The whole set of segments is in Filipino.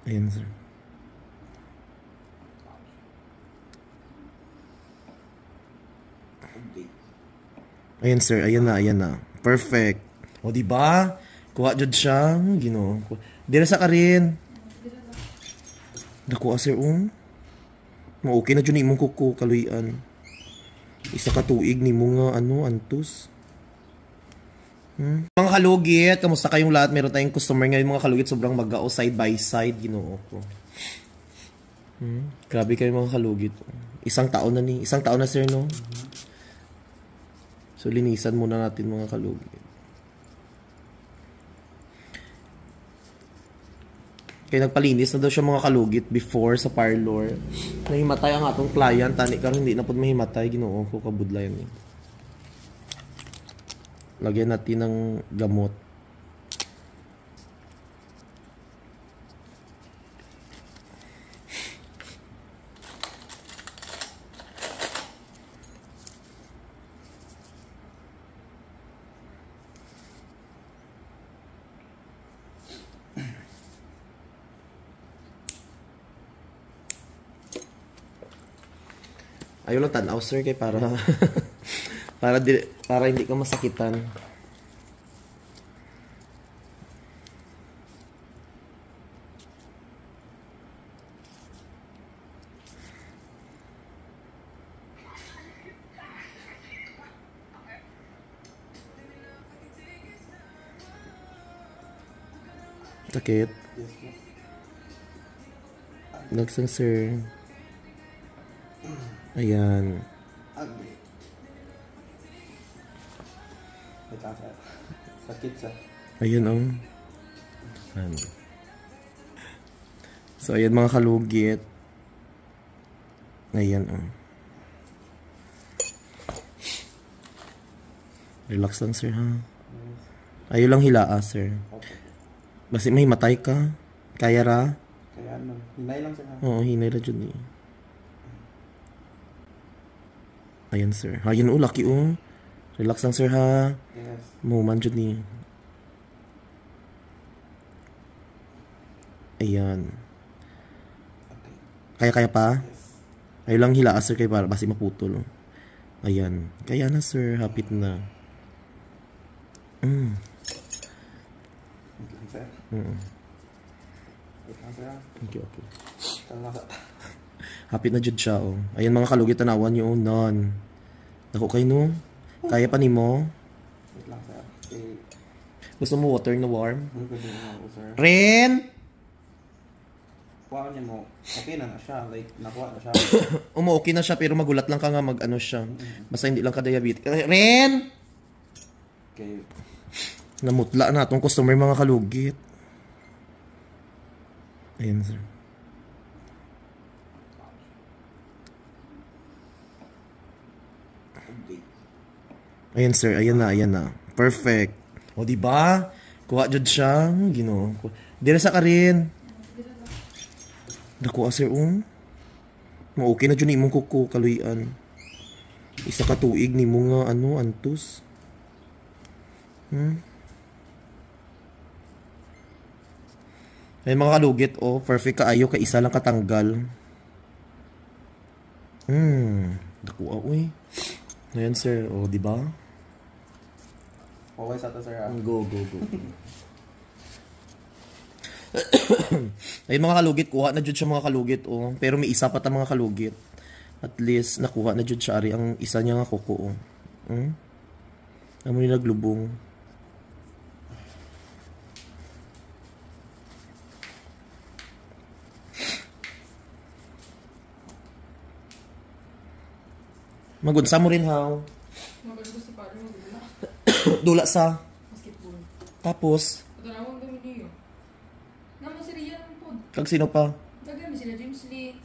Ayan, sir. Ayan, sir. Ayan na, ayan na. Perfect. O, diba? Kuha dyan siya. Ginoo. Dira sa ka rin. Nakuha, sir. Okay na dyan imong kuko kaluyan. Isa ka tuig ni mo nga, antus. Mga kalugit, kamusta kayong lahat? Meron tayong customer ngayon, mga kalugit. Sobrang mag-ao side by side. Ginoo ko. Grabe kayo mga kalugit. Isang taon na ni. Isang taon na, sir, no? So, linisan muna natin mga kalugit. Kaya nagpalinis na daw siya mga kalugit before sa parlor. Nahimatay ang atong client. Tani ka hindi na po mahimatay. Ginoo ko kabudlayan eh. Lagyan natin ng gamot. Ayaw lang tanaw, sir, kay para para hindi ka masakitan. Sakit. Nagsang, sir. Ayan. Sakit siya. Ayan, So, ayan mga kalugit. Ayan, Relax lang, sir, ha? Ayaw lang hilaa, sir. Basta may matay ka. Kaya ra? Kaya ano, hinay lang, sir, ha? Oo, hinay ra dyan eh. Ayan, sir. Ayan, laki, Relax lang, sir, ha? Yes. Moment dyan eh. Ayan. Okay. Kaya pa? Yes. Ayaw lang hilaa, sir, kaya para basi maputol. Ayan. Kaya na, sir. Hapit na. Wait lang, sir. Wait lang, sir. Okay, okay. Talaga. Hapit na dyan siya, Ayan mga kalugit, tanawan nyo, non. Ako kayo, no? Kaya pa ni mo? Wait lang, sir. Okay. Gusto mo water na warm? Ano ganda ako, sir? Ren! Kuha niya mo. Okay na siya. Like, nakuha na siya. Okay na siya, pero magulat lang ka nga mag-ano siya. Basta hindi lang ka diabetic. Ren! Okay. Namutla na itong customer mga kalugit. Ayan, sir. Ayan, sir. Ayan na. Perfect. O, diba? Kuha dyan siya. Ginoo. Dira sa ka rin. Nakuha, sir, Okay na dyan imong kuko kaluyan. Isa ka tuig ni mo nga, antus. Ay mga kalugit, perfect kaayo, ka isa lang katanggal. Nakuha, Ayan, sir, diba? Okay sa ito, sir, ha? Go. Ayun mga kalugit, kuha na dyan siya mga kalugit, Pero may isa pa ta mga kalugit. At least, nakuha na dyan siya, ari. Ang isa niya nga kuko, Ano yung naglubong? Magunsa mo rin, how? Maganda si Padre mo, dula. Dula sa? Basketball. Tapos? Ito na akong gawin niyo. Naman si Rian po. Kag sino pa? Dagami sila James Lee.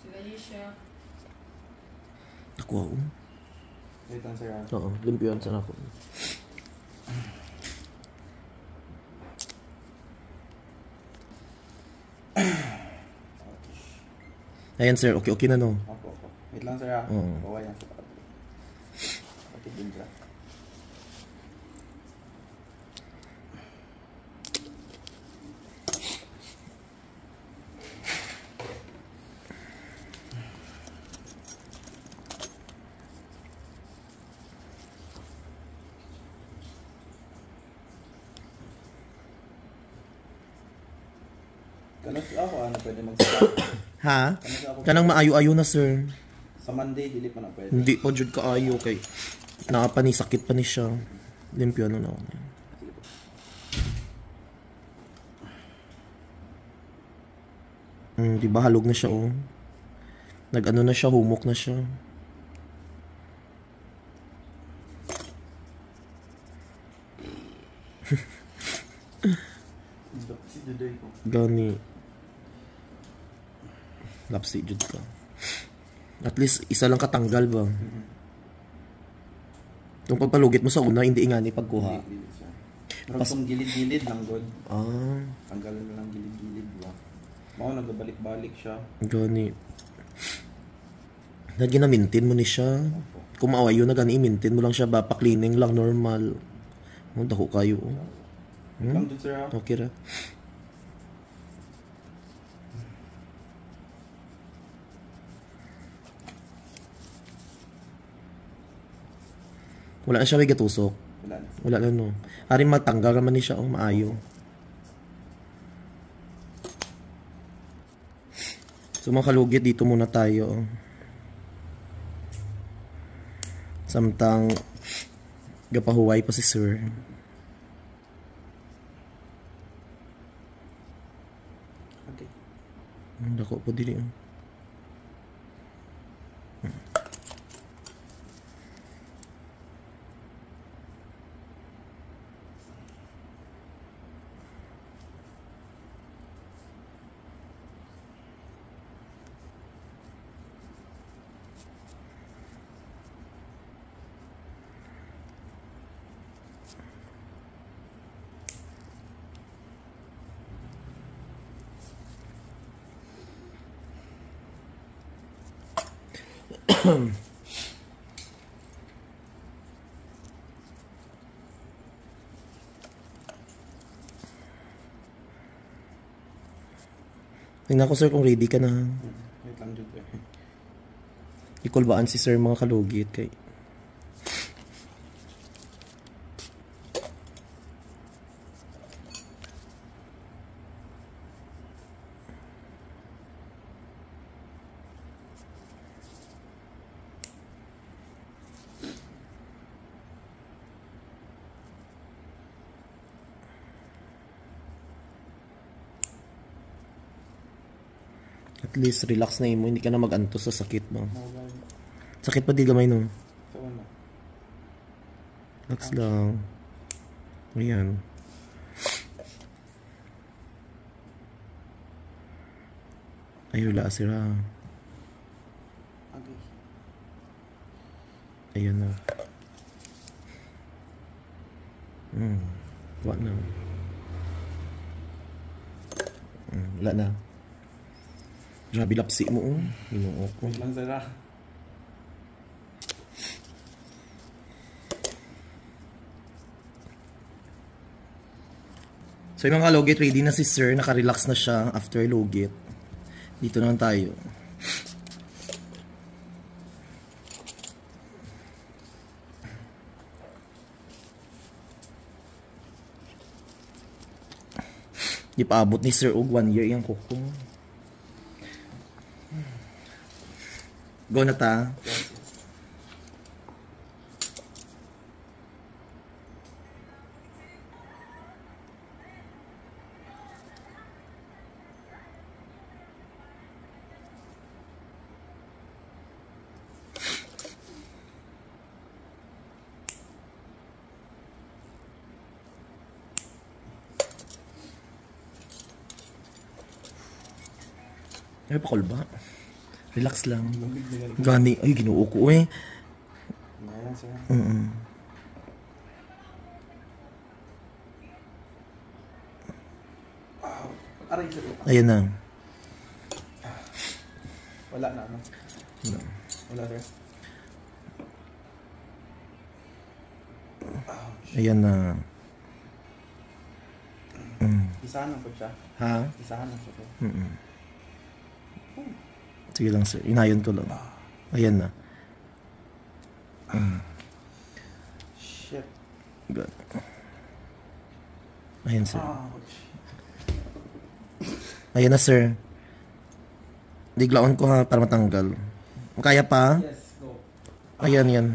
Sila Yesha. Nakuha, Wait lang, sir, ha? Oo, limpiyon sana ako. Ayan, sir, okay na, no? Opo. Wait lang, sir, ha? Oo. Okay yan, sir. Okay din siya. Kanas ako, ano pwede mag-start. Ha? Kanas ako. Kanang maayo-ayo na, sir. Sa Monday, dili pa na pwede. Hindi pa jud kaayo kay nakapani sakit pa ni siya. Limpyo na ako. Di ba halog na siya oh. Nag-ano na siya, humok na siya. Si Dudoy ko. Gani. Lapsi jud ka. At least isa lang katanggal ba? Kung pagpalugit mo sa una, hindi nga ni pagkuha. Pero kung gilid-gilid lang god. Ah, Tanggalan na lang gilid-gilid ba. Mao nagbalik-balik siya. gani. Nagina-maintain mo ni siya. Kung maawayo na gani, i-maintain mo lang siya ba? Pa-cleaning lang, normal. Oh, dako kayo. Oh. Lang dun sir ha. Okay ra. Wala na siya may gatusok. Wala na. Wala na no. Aring matanggal naman ni siya oh, maayo. So mga kalugit, dito muna tayo. Oh. Samtang gapahuway pa si sir. Okay. Dako po dili. Oh. Tingnan ko sir kung ready ka na. Wait lang dun sir. Ikulbaan si sir mga kalugit kay. At least relax na imo, hindi ka na mag-anto sa sakit ba. Sakit pa di gamay no. Sa una. Relax lang. Ayan. Ay, wala sira. Okay. Ayan na. Wala na. Wala na. Grabe lapsi mo oh. Inuok ko. Wait lang sir ha. So yung mga logit, ready na si sir. Naka-relax na siya after logit. Dito naman tayo. Di pa abot ni sir og 1 year yung kuko. Go na ta. Ay, pakol ba? Relax lang. Gani, ay, ginuo ko eh. Ngayon sir. Aray sir. Ayan na. Wala na ano. Wala sir. Ayan na. Isahan lang po siya. Ha? Isahan lang po siya. Sige lang sir, inayon ko lang. Ayan na. Shit. Good. Ayan sir. Ouch. Ayan na, sir. Diglaon ko ha, para matanggal. Kaya pa? Yes, go. Ayan, yan.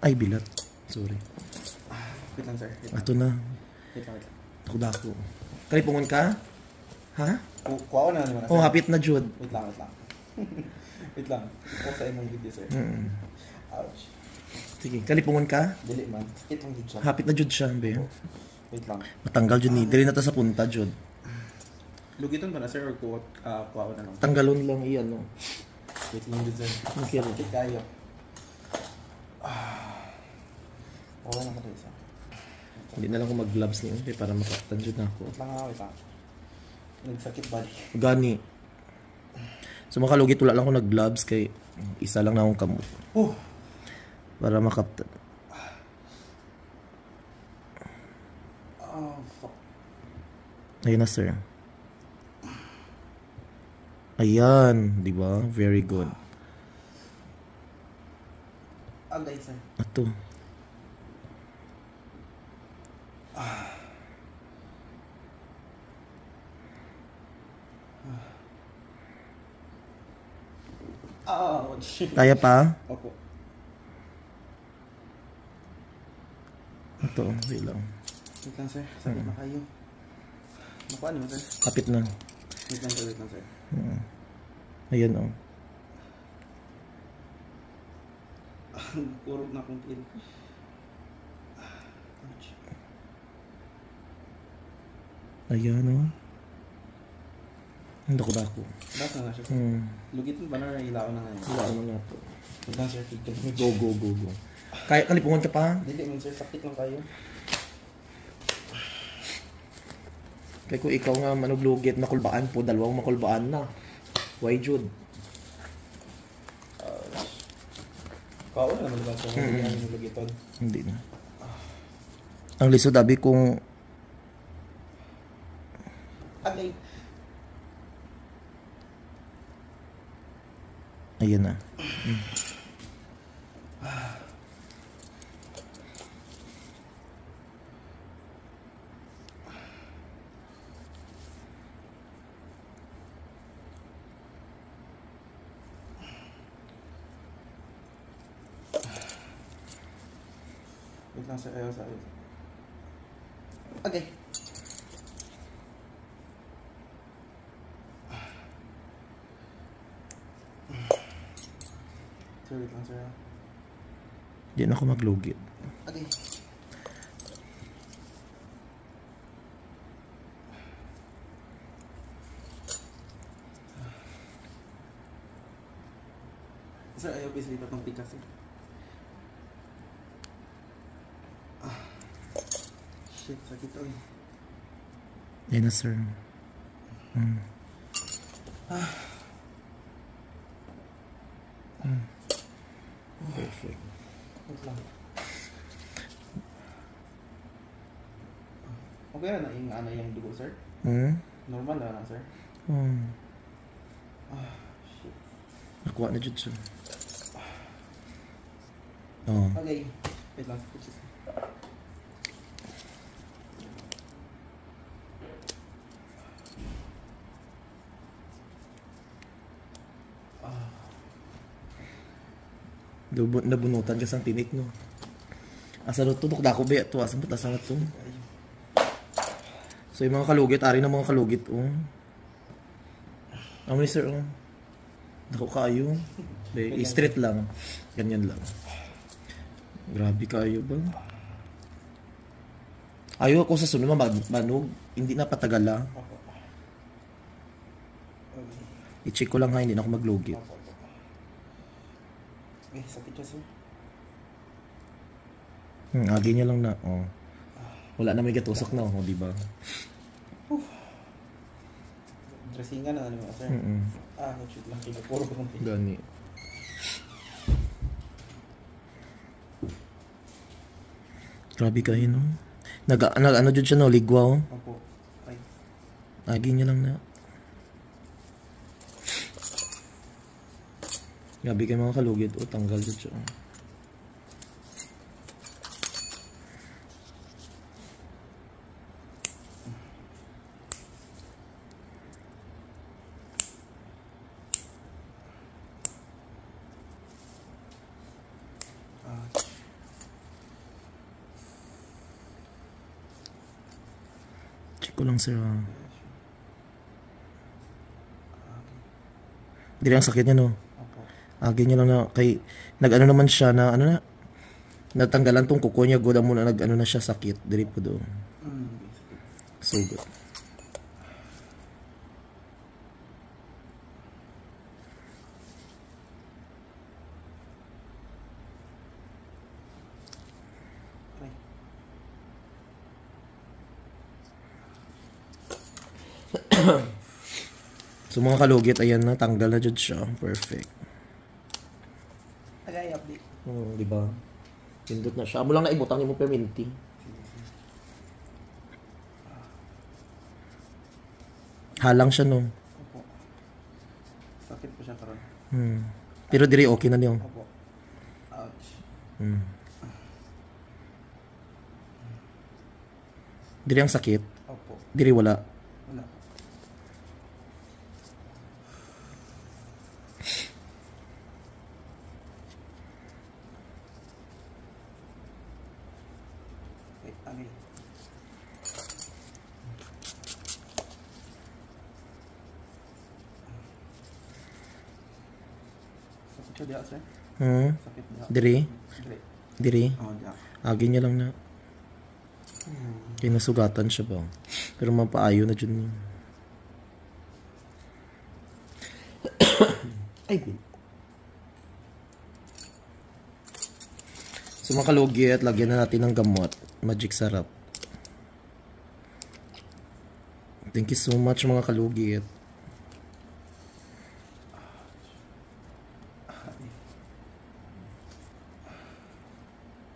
Ay, bilat. Sorry. Wait lang, sir. Wait lang. Ito na. Wait lang, wait lang. Dako. Kalipungon ka? Ha? Kuha ko na naman, sir. Oh, hapit na, Jude. Wait lang, wait lang. Wait lang. Ito sa imong video, sir. Ouch. Sige, kalipungon ka? Dili man. Sakit lang dito siya. Hapit na, Jude siya, be. Wait lang. Matanggal, Jude. Ni. Dili na ta sa punta, Jude. Lugiton ba na, sir? Or kuha ko na lang? Tanggalon lang iyan, no? Wait lang dito, sir. Okay. Sakit kayo. Okay lang ka isa. Hindi na lang ako mag-gloves niyo, be, para makaptan, Jude na ako. Wait lang nga, wait lang. Nagsakit balik. Gani. So mga kalugit, wala lang ako nag-gloves kay isa lang na akong kamot. Oh! Para makaptan. Oh, fuck. Ayun na, sir. Ayan, di ba? Very good. Agay, sir. Ato. Ouch. Kaya pa? Opo. Ito, wait lang. Wait lang, sir. Sakit na kayo. Nakuha naman, sir. Kapit na. Wait lang, sir. Wait lang, sir. Ayan, oh. Kurog na akong pin. Ouch. Ayan, oh. Ang dako-dako. Basta na, sir. Lugitin ba na ilaw na ngayon? Wala naman na to. Wait lang, sir. Go, go, go, go. Kaya kalipungan ka pa? Hindi man, sir. Sakit lang kayo. Kaya kung ikaw nga manuglugit, makulbaan po, dalawang makulbaan na. Why, Jude? Kawa na naman ba, sir? Hindi namin lugiton. Hindi na. Ang lisod, abi, kung... Agay. Ayan na. Wait lang, sir. Ayaw sa ayaw. Okay. Sir, wait lang, sir. Hindi na ako maglugit. Okay. Sir, ayaw please lipat ng tikas, sir. Shit, sakit to eh. Ayan na, sir. Perfect. Wait lang. Okay na yung ano yung dugo, sir? Normal na lang, sir? Shit. Nakuha na dyan, sir. Oh. Okay. Wait lang, sir. Nabunutan ka sa tinik, no? Asa na ito? Dako ba ito? Asa mo? Asa na ito? So, yung mga kalugit, ari na mga kalugit, oh. Ano ni sir, oh. Dako kayo. Straight lang. Ganyan lang. Grabe kayo ba? Ayaw ako sa sunod manog. Hindi na patagala. I-check ko lang ha, hindi na ako maglugit. Eh, sakit siya, sir. Agi niya lang na, oh. Wala na may gatusok na, oh, di ba? Dressingan na, ano ba, sir? Shoot lang, pinapuro ko ng Gani. Grabe kayo, no? Ano dyan siya, no? Ligwa, oh. Opo. Ay. Agi niya lang na. Grabe kayo mga kalugit, oh. Tanggal dyan siya, oh. Check ko lang sir. Dili ang sakit niya no. Opo. Agi niya lang na kay nag-ano naman siya na ano na natanggalan tong kuko niya good mo na nag-ano na siya sakit diri po do. So good. So mga kalugit, ayan na, tanggal na dyan siya. Perfect. Tagay-update. Di ba? Pindot na siya. Amo lang na ibutang mo perminti. Halang siya no. Opo. Sakit po siya karon. Pero diri okay na niyo. Opo. Ouch. Diri ang sakit. Opo. Diri wala. Wala. Wait, okay. Sakit siya diya, sir? Sakit diya. Diri. Dili. Diri. Oh, diya. Agi niya lang na. Kaya nasugatan siya ba? Pero mapaayo na dyan. Ay, so mga kalugit, lagyan na natin ng gamot. Magic sarap. Thank you so much mga kalugit.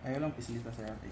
Ayaw lang pisilita sa atin.